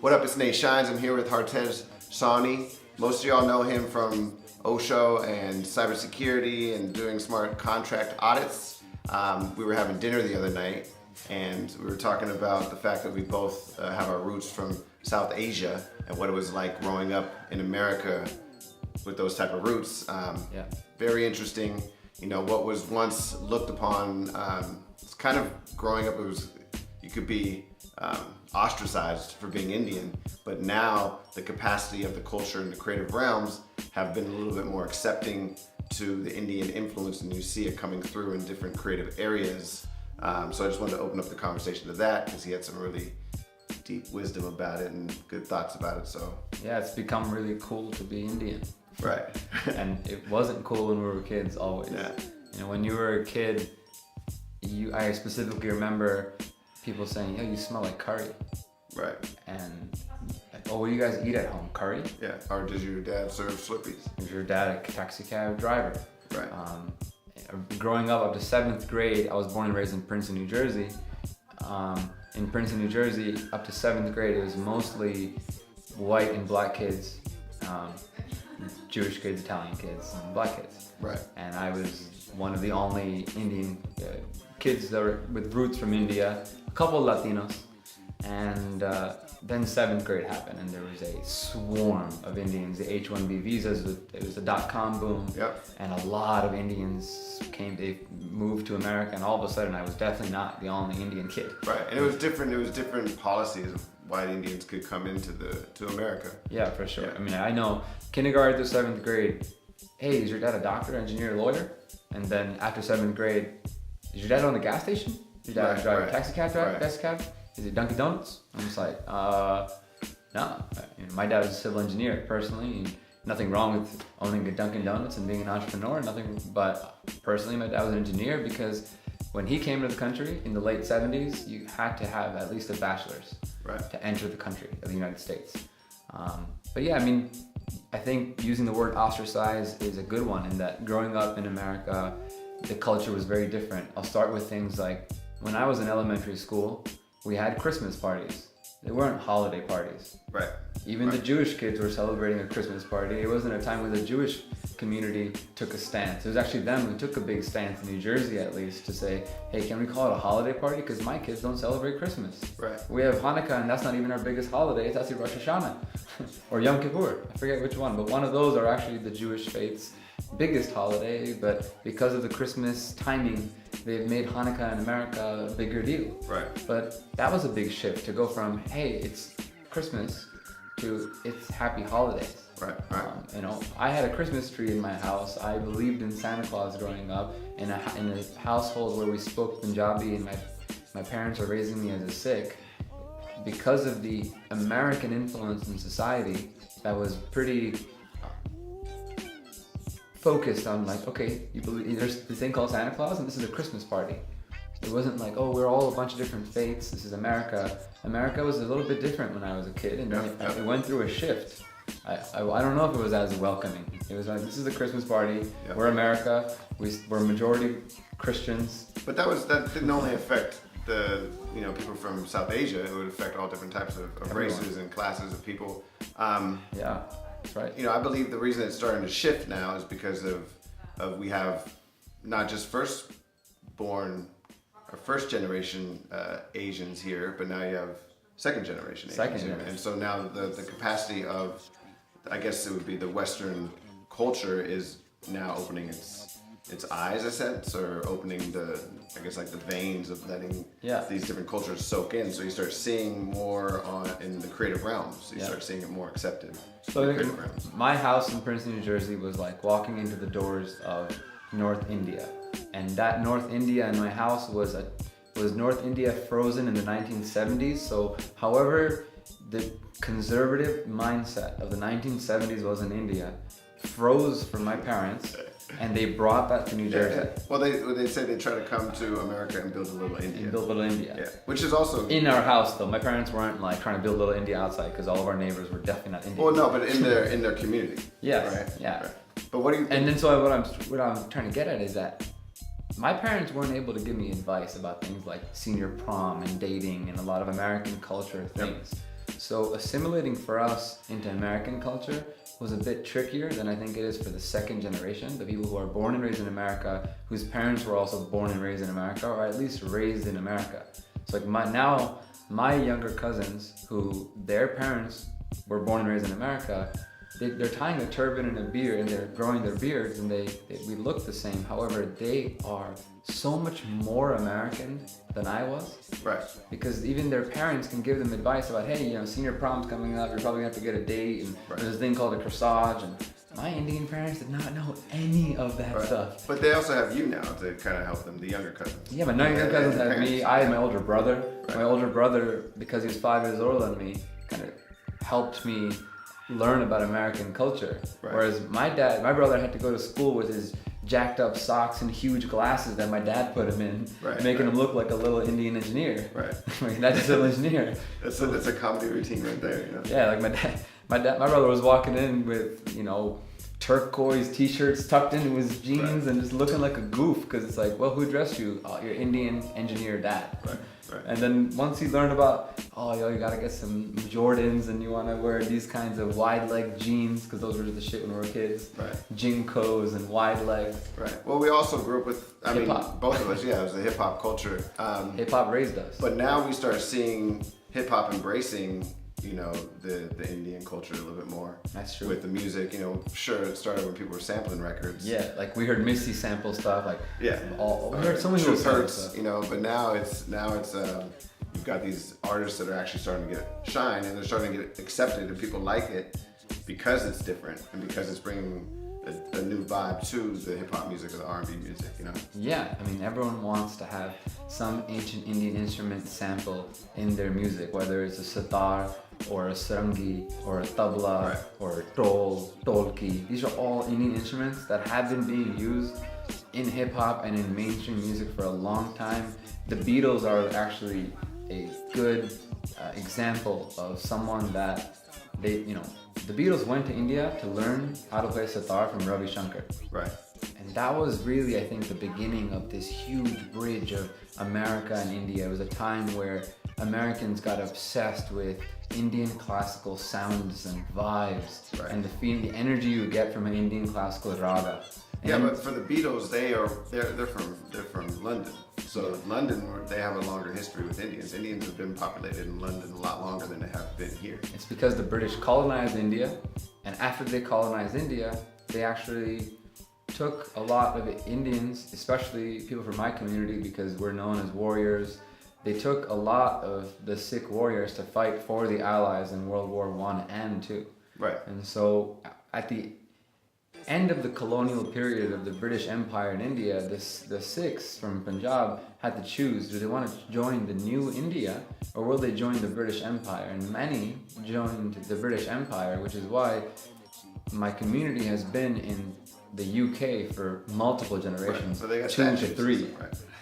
What up, it's Nate Shines. I'm here with Harjet Sawhney. Most of y'all know him from Hosho and cybersecurity and doing smart contract audits. We were having dinner the other night and we were talking about the fact that we both have our roots from South Asia and what it was like growing up in America with those type of roots. Very interesting. You know, what was once looked upon, it's kind of growing up, you could be ostracized for being Indian, but now the capacity of the culture and the creative realms have been a little bit more accepting to the Indian influence, and you see it coming through in different creative areas. So I just wanted to open up the conversation to that because he had some really deep wisdom about it and good thoughts about it. So yeah, it's become really cool to be Indian. Right. And it wasn't cool when we were kids always. Yeah. You know, when you were a kid, I specifically remember people saying, "Yo, you smell like curry." Right. And like, "Oh, what do you guys eat at home? Curry?" Yeah. Or does your dad serve Slippies? Is your dad a taxi cab driver? Right. Growing up to 7th grade, I was born and raised in Princeton, New Jersey. In Princeton, New Jersey, up to 7th grade, it was mostly white and black kids, Jewish kids, Italian kids, and black kids. Right. And I was one of the only Indian kids that were with roots from India, a couple of Latinos, and then 7th grade happened and there was a swarm of Indians, the H-1B visas, it was a .com boom. Yep. And a lot of Indians they moved to America, and all of a sudden I was definitely not the only Indian kid. Right, and it was different policies of why Indians could come to America. Yeah, for sure. Yeah. I mean, I know kindergarten to 7th grade, hey, is your dad a doctor, engineer, lawyer? And then after 7th grade, is your dad on the gas station? Is your dad driving a taxi cab, taxi cab? Is it Dunkin' Donuts? I'm just like, no. You know, my dad was a civil engineer personally, and nothing wrong with owning a Dunkin' Donuts and being an entrepreneur, nothing, but personally my dad was an engineer because when he came to the country in the late 70s, you had to have at least a bachelor's to enter the country of the United States. But yeah, I mean, I think using the word ostracize is a good one in that growing up in America, the culture was very different. I'll start with things like when I was in elementary school, we had Christmas parties. They weren't holiday parties. Right. Even the Jewish kids were celebrating a Christmas party. It wasn't a time when the Jewish community took a stance. It was actually them who took a big stance in New Jersey, at least, to say, hey, can we call it a holiday party? Because my kids don't celebrate Christmas. Right. We have Hanukkah, and that's not even our biggest holiday. It's actually Rosh Hashanah or Yom Kippur. I forget which one, but one of those are actually the Jewish faith's biggest holiday. But because of the Christmas timing, they've made Hanukkah in America a bigger deal. Right. But that was a big shift to go from, hey, it's Christmas to it's happy holidays. Right. You know, I had a Christmas tree in my house. I believed in Santa Claus growing up in a household where we spoke Punjabi, and my parents were raising me as a Sikh. Because of the American influence in society, that was pretty focused on like, okay, you believe there's this thing called Santa Claus, and this is a Christmas party. It wasn't like, oh, we're all a bunch of different faiths. This is America. America was a little bit different when I was a kid, and it went through a shift. I don't know if it was as welcoming. It was like, this is a Christmas party. Yep. We're America. We're majority Christians. But that didn't only affect the people from South Asia. It would affect all different types of races and classes of people. Yeah, that's right. You know, I believe the reason it's starting to shift now is because of we have not just first generation Asians here, but now you have second generation Asians here. And so now the capacity of, I guess it would be the Western culture is now opening its eyes, a sense, or opening the veins of letting these different cultures soak in. So you start seeing more in the creative realms. You start seeing it more accepted. So my house in Princeton, New Jersey was like walking into the doors of North India. And that North India in my house was North India frozen in the 1970s. So however the conservative mindset of the 1970s was in India froze for my parents, and they brought that to New Jersey. Yeah. Well, they say they try to come to America and build a little India. Yeah, which is also in our house though. My parents weren't like trying to build a little India outside because all of our neighbors were definitely not Indian. Well, no, but in their community. Yes. Right. Yeah. Right. But what do you think? And then so what I'm trying to get at is that my parents weren't able to give me advice about things like senior prom and dating and a lot of American culture things. So assimilating for us into American culture was a bit trickier than I think it is for the second generation, the people who are born and raised in America, whose parents were also born and raised in America, or at least raised in America. So like my younger cousins, who their parents were born and raised in America, they're tying a turban and a beard and they're growing their beards and we look the same. However, they are so much more American than I was. Right. Because even their parents can give them advice about, hey, you know, senior prom's coming up, you're probably gonna have to get a date, and there's this thing called a corsage, and my Indian parents did not know any of that stuff. But they also have you now to kind of help them, the younger cousins. Yeah, but none of your cousins have me. I had my older brother. Right. My older brother, because he was 5 years older than me, kind of helped me learn about American culture. Right. Whereas my brother had to go to school with his jacked up socks and huge glasses that my dad put him in, making him look like a little Indian engineer. Right. That's a civil engineer. That's a comedy routine right there, you know? Yeah, like my brother was walking in with, you know, turquoise t-shirts tucked into his jeans and just looking like a goof, because it's like, well, who dressed you? Oh, your Indian engineer dad. Right. And then once he learned about, you gotta get some Jordans and you wanna wear these kinds of wide leg jeans, because those were the shit when we were kids. Right. Jinkos and wide legs. Right. Well, we also grew up with, hip-hop. Both of us, it was a hip hop culture. Hip hop raised us. But now we start seeing hip hop embracing, you know, the Indian culture a little bit more. That's true. With the music, you know, sure, it started when people were sampling records. Yeah, like we heard Missy sample stuff, like we heard so many Truth Hurts, you know, but now it's you've got these artists that are actually starting to get shine, and they're starting to get accepted, and people like it because it's different and because it's bringing a new vibe to the hip hop music or the R&B music, you know? Yeah, I mean, everyone wants to have some ancient Indian instrument sample in their music, whether it's a sitar or a sarangi or a tabla or a tolki. These are all Indian instruments that have been being used in hip hop and in mainstream music for a long time. The Beatles are actually a good example of someone that the Beatles went to India to learn how to play sitar from Ravi Shankar. Right. And that was really, I think, the beginning of this huge bridge of America and India. It was a time where Americans got obsessed with Indian classical sounds and vibes, and the energy you get from an Indian classical raga. Yeah, but for the Beatles, they're from London. So London, they have a longer history with Indians. Indians have been populated in London a lot longer than they have been here. It's because the British colonized India, and after they colonized India, they actually took a lot of Indians, especially people from my community, because we're known as warriors. They took a lot of the Sikh warriors to fight for the Allies in World War I and II. Right. And so at the end of the colonial period of the British Empire in India, the Sikhs from Punjab had to choose, do they want to join the new India or will they join the British Empire? And many joined the British Empire, which is why my community has been in the UK for multiple generations, 2 to 3.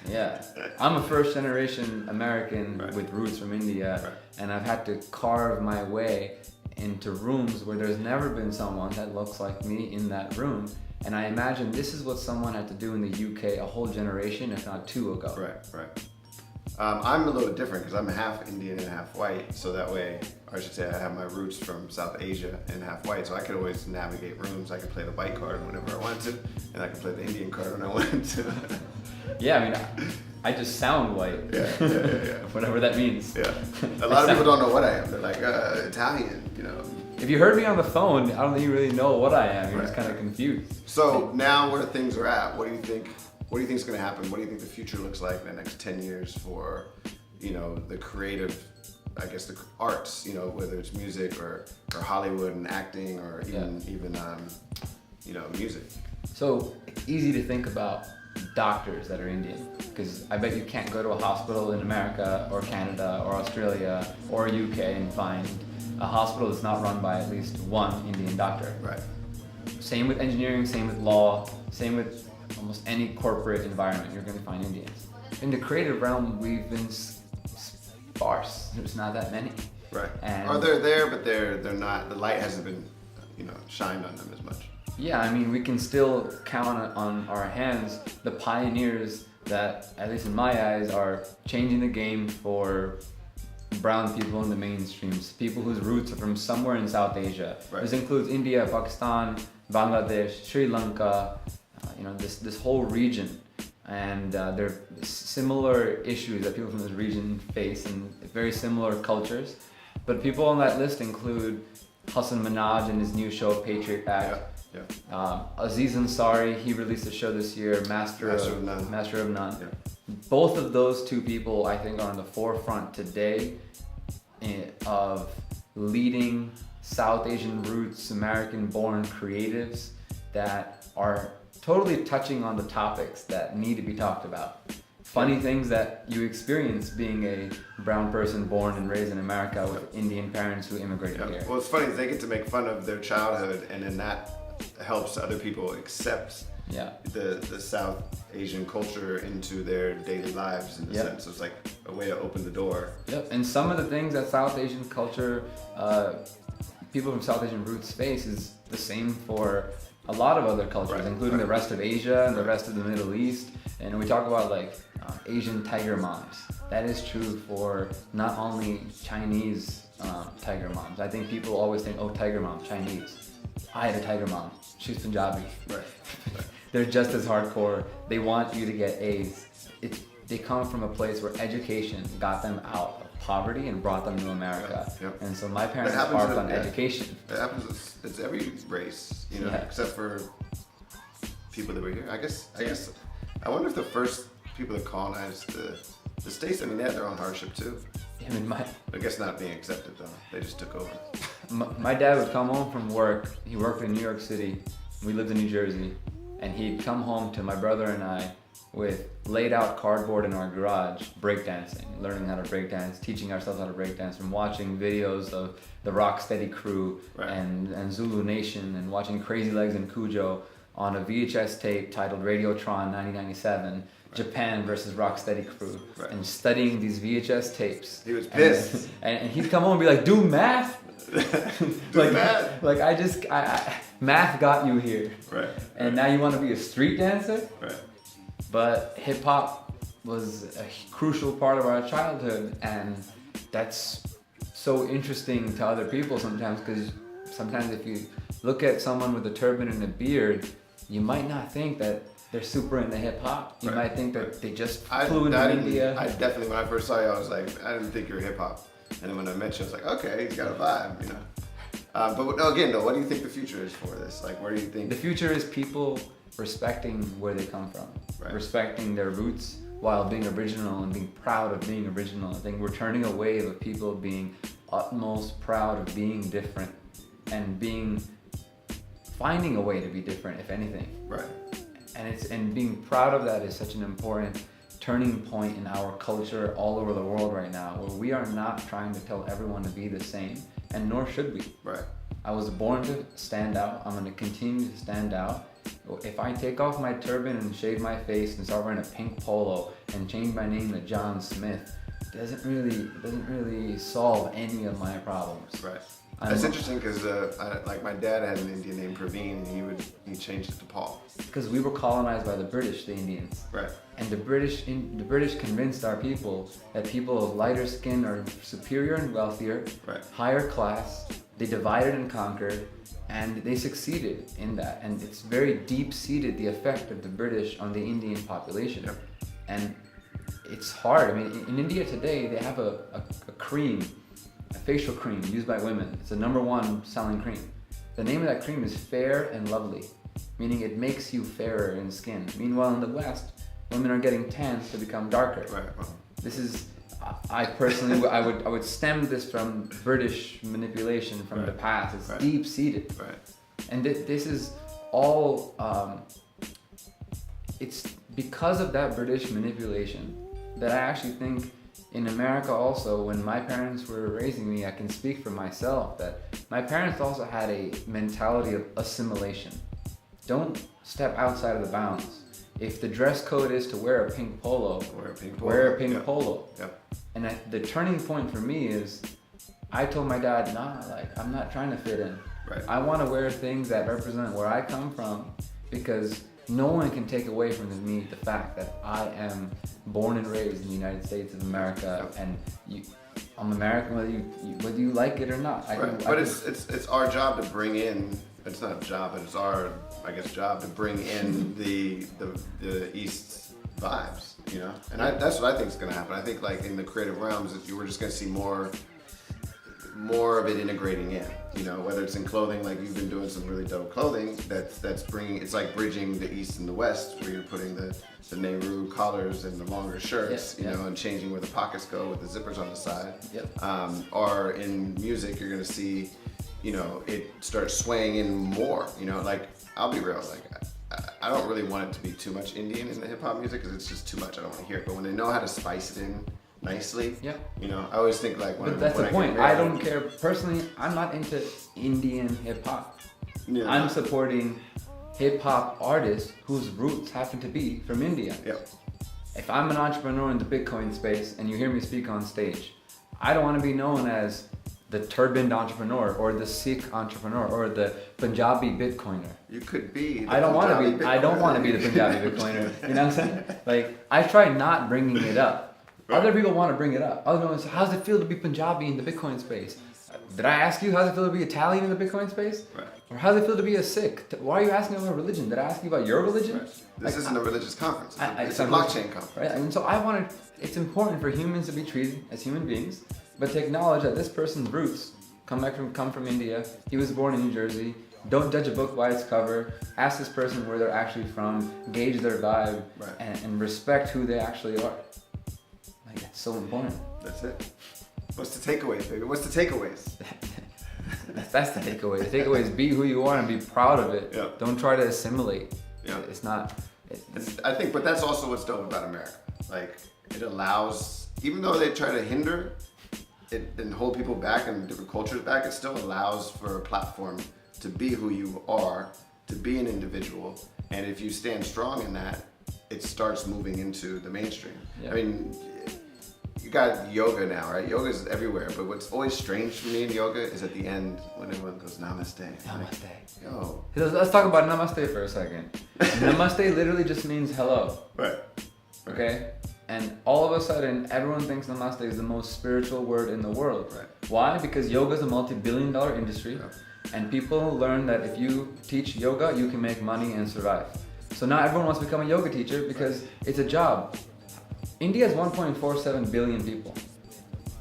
Yeah, I'm a first generation American with roots from India, and I've had to carve my way into rooms where there's never been someone that looks like me in that room. And I imagine this is what someone had to do in the UK a whole generation, if not 2 ago. Right. I'm a little different because I'm half Indian and half white. So that way, or I should say I have my roots from South Asia and half white. So I could always navigate rooms. I could play the white card whenever I wanted to, and I could play the Indian card when I wanted to. Yeah, I mean, I just sound white. Yeah. Whatever that means. Yeah. A lot of people don't know what I am. They're like, Italian, you know. If you heard me on the phone, I don't think you really know what I am. You're just kind of confused. So now where things are at, what do you think? What do you think is going to happen? What do you think the future looks like in the next 10 years for, you know, the creative, I guess the arts, you know, whether it's music or Hollywood and acting or even you know, music? So it's easy to think about doctors that are Indian, because I bet you can't go to a hospital in America or Canada or Australia or UK and find a hospital that's not run by at least one Indian doctor. Right. Same with engineering, same with law, same with almost any corporate environment, you're going to find Indians. In the creative realm, we've been sparse. There's not that many. Right. And or they're there, but they're not. The light hasn't been, you know, shined on them as much. Yeah, I mean, we can still count on our hands the pioneers that, at least in my eyes, are changing the game for brown people in the mainstreams, people whose roots are from somewhere in South Asia. Right. This includes India, Pakistan, Bangladesh, Sri Lanka, this whole region. And there are similar issues that people from this region face and very similar cultures. But people on that list include Hassan Minhaj and his new show, Patriot Act. Yeah. Aziz Ansari, he released a show this year, Master of None. Yeah. Both of those two people, I think, are on the forefront today of leading South Asian roots, American-born creatives that are totally touching on the topics that need to be talked about. Funny things that you experience being a brown person born and raised in America with Indian parents who immigrated here. Well, it's funny, they get to make fun of their childhood, and then that helps other people accept the South Asian culture into their daily lives in a sense. So it's like a way to open the door. Yep, and some of the things that South Asian culture, people from South Asian roots face is the same for a lot of other cultures, including the rest of Asia and the rest of the Middle East. And we talk about like Asian tiger moms. That is true for not only Chinese tiger moms. I think people always think, oh, tiger mom, Chinese. I had a tiger mom. She's Punjabi. Right. They're just as hardcore. They want you to get A's. They come from a place where education got them out of poverty and brought them to America. And so my parents sparked on education. It happens. It's every race, except for people that were here. I guess. I wonder if the first people that colonized the states. I mean, they had their own hardship too. I mean, I guess not being accepted though. They just took over. My dad would come home from work. He worked in New York City. We lived in New Jersey. And he'd come home to my brother and I with laid out cardboard in our garage, breakdancing, learning how to breakdance, teaching ourselves how to breakdance, from watching videos of the Rocksteady crew and Zulu Nation, and watching Crazy Legs and Cujo on a VHS tape titled Radiotron 1997, Japan versus Rocksteady crew, and studying these VHS tapes. He was pissed. And he'd come home and be like, do math? Math. Like math got you here. Right. And now you want to be a street dancer? Right. But hip hop was a crucial part of our childhood, and that's so interesting to other people sometimes, because sometimes if you look at someone with a turban and a beard, you might not think that they're super into hip hop. You might think that they just flew into India. I definitely, when I first saw you, I was like, I didn't think you were hip hop. And then when I met you, I was like, okay, he's got a vibe, But no, again, though, what do you think the future is for this? Like, where do you think? The future is people respecting where they come from, respecting their roots while being original and being proud of being original. I think we're turning a wave of people being utmost proud of being different and finding a way to be different, if anything. Right. And being proud of that is such an important turning point in our culture all over the world right now, where we are not trying to tell everyone to be the same, and nor should we. Right. I was born to stand out. I'm going to continue to stand out. If I take off my turban and shave my face and start wearing a pink polo and change my name to John Smith, it doesn't really solve any of my problems. Right. That's interesting because like my dad had an Indian name Praveen, and he changed it to Paul. Because we were colonized by the British, the Indians. Right. And the British convinced our people that people of lighter skin are superior and wealthier, higher class. They divided and conquered, and they succeeded in that. And it's very deep-seated, the effect of the British on the Indian population. Yep. And it's hard. I mean, in India today, they have a cream, a facial cream used by women. It's the #1 selling cream. The name of that cream is Fair and Lovely, meaning it makes you fairer in skin. Meanwhile, in the West, women are getting tans to become darker. Right. This is, I personally, I would stem this from British manipulation from the past. It's deep-seated. Right. And this is all, it's because of that British manipulation that I actually think in America also, when my parents were raising me, I can speak for myself that my parents also had a mentality of assimilation. Don't step outside of the bounds. If the dress code is to wear a pink polo, wear a pink polo. Yep. And the turning point for me is, I told my dad, nah, like, I'm not trying to fit in. Right. I want to wear things that represent where I come from, because no one can take away from me the fact that I am born and raised in the United States of America, and I'm American whether you like it or not. But it's our job to bring in. It's not a job, but it's our, I guess, job to bring in the East vibes, you know. And that's what I think is going to happen. I think like in the creative realms, we're just going to see more of it integrating in, you know, whether it's in clothing, like you've been doing some really dope clothing that's bringing, it's like bridging the East and the West, where you're putting the Nehru collars and the longer shirts, you know, and changing where the pockets go with the zippers on the side. Or in music, you're gonna see, you know, it starts swaying in more, you know, like, I'll be real, like, I don't really want it to be too much Indian in the hip hop music, because it's just too much, I don't want to hear it, but when they know how to spice it in nicely, you know, I always think like but that's the point. I don't care personally. I'm not into Indian hip hop. I'm supporting hip hop artists whose roots happen to be from India. If I'm an entrepreneur in the Bitcoin space and you hear me speak on stage, I don't want to be known as the turbaned entrepreneur or the Sikh entrepreneur or the Punjabi Bitcoiner. You could be. I don't want to be. I don't want to be the Punjabi Bitcoiner. You know what I'm saying? Like, I try not bringing it up. Other people want to bring it up. Other people say, how's it feel to be Punjabi in the Bitcoin space? Did I ask you how's it feel to be Italian in the Bitcoin space? Or how's it feel to be a Sikh? Why are you asking about religion? Did I ask you about your religion? This isn't a religious conference. It's a blockchain conference. Right? And so it's important for humans to be treated as human beings, but to acknowledge that this person's roots come from India. He was born in New Jersey. Don't judge a book by its cover. Ask this person where they're actually from. Gauge their vibe, and respect who they actually are. It's so important. That's it. What's the takeaways, baby? What's the takeaways? That's the takeaway. The takeaway is be who you are and be proud of it. Don't try to assimilate. It's not. I think, but that's also what's dope about America. Like, it allows, even though they try to hinder it and hold people back and different cultures back, it still allows for a platform to be who you are, to be an individual. And if you stand strong in that, it starts moving into the mainstream. I mean, you got yoga now, right? Yoga's everywhere, but what's always strange for me in yoga is at the end when everyone goes namaste. Namaste. Like, yo. Let's talk about namaste for a second. Namaste literally just means hello. Okay? And all of a sudden, everyone thinks namaste is the most spiritual word in the world. Why? Because yoga is a multi-billion-dollar industry, and people learn that if you teach yoga, you can make money and survive. So now everyone wants to become a yoga teacher because it's a job. India has 1.47 billion people.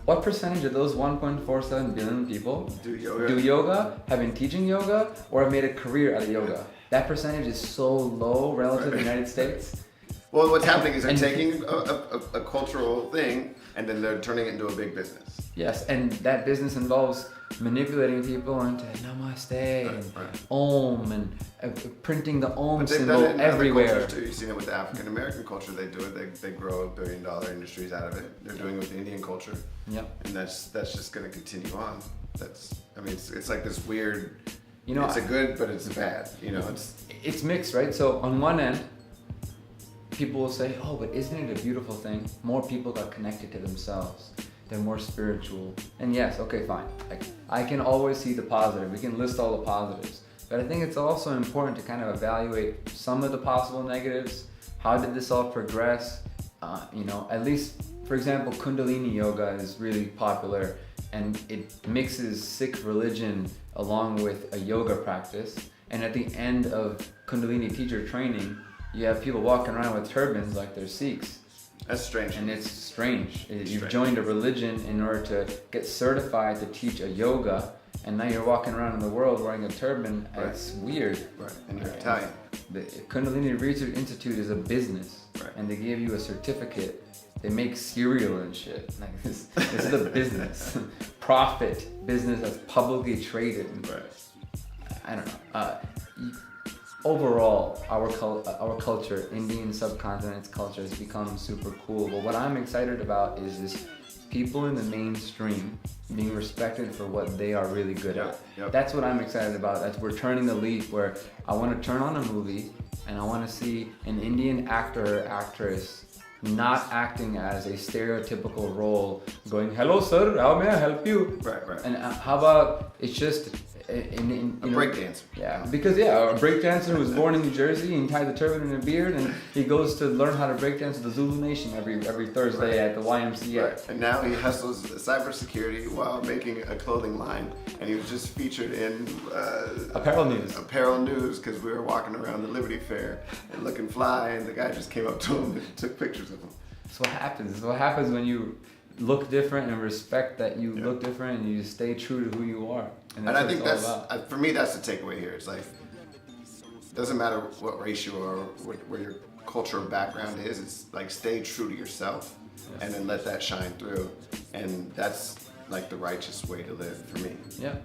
What percentage of those 1.47 billion people do yoga, have been teaching yoga, or have made a career out of yoga? That percentage is so low relative to the United States. Well, what's happening is they're taking a cultural thing and then they're turning it into a big business. Yes, and that business involves manipulating people into namaste and om and printing the om symbol everywhere. Too. You've seen it with the African American culture. They do it. They grow $1 billion industries out of it. They're doing it with the Indian culture. And that's just going to continue on. It's like this weird. You know, it's a good, but it's a bad. You know, it's mixed, right? So on one end, people will say, oh, but isn't it a beautiful thing? More people got connected to themselves. They're more spiritual. And yes, okay, fine. I can always see the positive. We can list all the positives. But I think it's also important to kind of evaluate some of the possible negatives. How did this all progress? At least, for example, Kundalini yoga is really popular, and it mixes Sikh religion along with a yoga practice. And at the end of Kundalini teacher training, you have people walking around with turbans like they're Sikhs. That's strange. And it's strange. You've joined a religion in order to get certified to teach a yoga, and now you're walking around in the world wearing a turban. It's weird. And you're Italian. The Kundalini Research Institute is a business, and they give you a certificate. They make cereal and shit. Like this is a business. Profit business that's publicly traded. I don't know. Overall, our culture, Indian subcontinent's culture, has become super cool. But what I'm excited about is this people in the mainstream being respected for what they are really good at. That's what I'm excited about. That's we're turning the leaf, where I want to turn on a movie and I want to see an Indian actor or actress not acting as a stereotypical role, going, hello sir, how may I help you? Right. And how about it's just A breakdancer. Yeah, because a breakdancer who was born in New Jersey and tied the turban and a beard, and he goes to learn how to breakdance with the Zulu Nation every Thursday at the YMCA. Right. And now he hustles cybersecurity while making a clothing line, and he was just featured in Apparel News. Apparel News, because we were walking around the Liberty Fair and looking fly, and the guy just came up to him and took pictures of him. That's what happens. That's what happens when you look different and respect that you look different, and you stay true to who you are. And I think for me, that's the takeaway here. It's like, it doesn't matter what race you are, where your cultural background is. It's like, stay true to yourself, and then let that shine through. And that's like the righteous way to live for me. Yeah.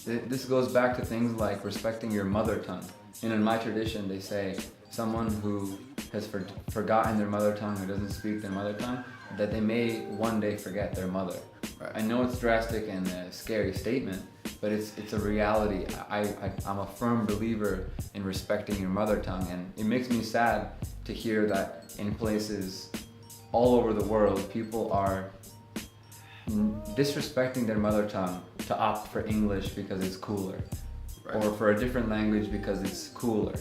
This goes back to things like respecting your mother tongue. And in my tradition, they say someone who has forgotten their mother tongue, or doesn't speak their mother tongue, that they may one day forget their mother. Right. I know it's drastic and a scary statement, but it's a reality. I'm a firm believer in respecting your mother tongue, and it makes me sad to hear that in places all over the world, people are disrespecting their mother tongue to opt for English because it's cooler, or for a different language because it's cooler.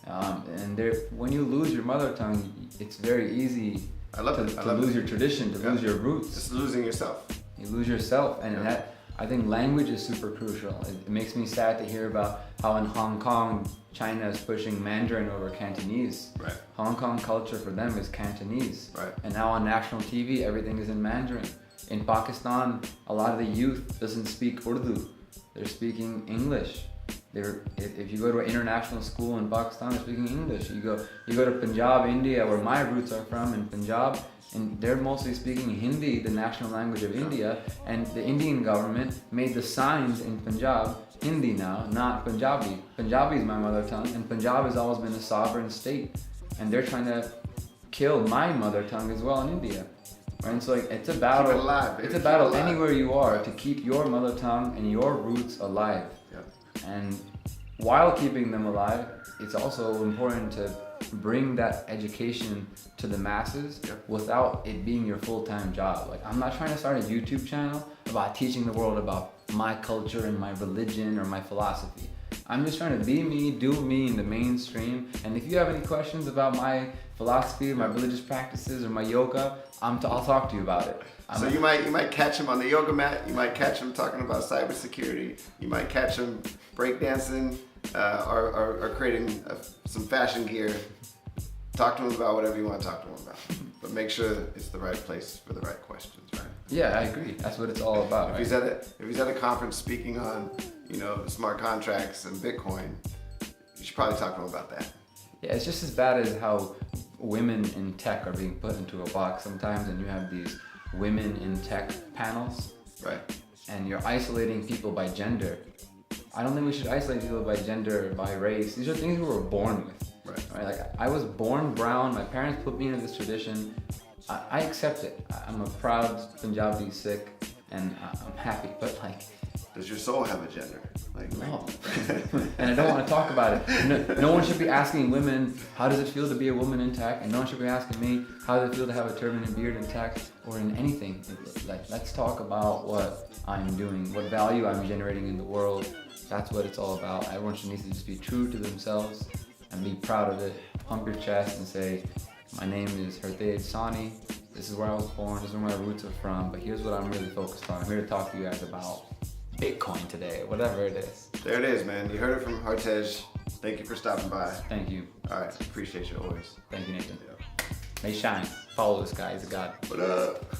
And when you lose your mother tongue, it's very easy to lose your tradition, to lose your roots. Just losing yourself. You lose yourself, and that, I think language is super crucial. It makes me sad to hear about how in Hong Kong, China is pushing Mandarin over Cantonese. Right. Hong Kong culture for them is Cantonese. Right. And now on national TV, everything is in Mandarin. In Pakistan, a lot of the youth doesn't speak Urdu. They're speaking English. If you go to an international school in Pakistan, they're speaking English. You go to Punjab, India, where my roots are from, in Punjab, and they're mostly speaking Hindi, the national language of India. And the Indian government made the signs in Punjab Hindi now, not Punjabi. Punjabi is my mother tongue, and Punjab has always been a sovereign state. And they're trying to kill my mother tongue as well in India. Right? And so it's a battle. Keep it alive, baby. It's a battle Keep it alive. anywhere you are to keep your mother tongue and your roots alive. And while keeping them alive, it's also important to bring that education to the masses without it being your full-time job. Like, I'm not trying to start a YouTube channel about teaching the world about my culture and my religion or my philosophy. I'm just trying to be me, do me in the mainstream. And if you have any questions about my philosophy, my religious practices, or my yoga, I'll talk to you about it. So you might catch him on the yoga mat. You might catch him talking about cybersecurity. You might catch him breakdancing or creating some fashion gear. Talk to him about whatever you want to talk to him about. But make sure that it's the right place for the right questions, right? Yeah, I agree. That's what it's all about. If he's at a conference speaking on, smart contracts and Bitcoin, you should probably talk to him about that. Yeah, it's just as bad as how women in tech are being put into a box sometimes, and you have these women in tech panels. Right. And you're isolating people by gender. I don't think we should isolate people by gender, by race. These are things we were born with. Right? Like, I was born brown. My parents put me into this tradition. I accept it. I'm a proud Punjabi Sikh, and I'm happy. But does your soul have a gender? No. And I don't want to talk about it. No one should be asking women, how does it feel to be a woman in tech? And no one should be asking me, how does it feel to have a turban and beard in tech or in anything? Let's talk about what I'm doing, what value I'm generating in the world. That's what it's all about. Everyone needs to just be true to themselves and be proud of it. Pump your chest and say, my name is Harjet Sawhney. This is where I was born. This is where my roots are from. But here's what I'm really focused on. I'm here to talk to you guys about Bitcoin today, whatever it is. There it is, man. You heard it from Hartej. Thank you for stopping by. Thank you. All right. Appreciate you always. Thank you, Nathan. May shine. Follow this guy. He's a god. What up?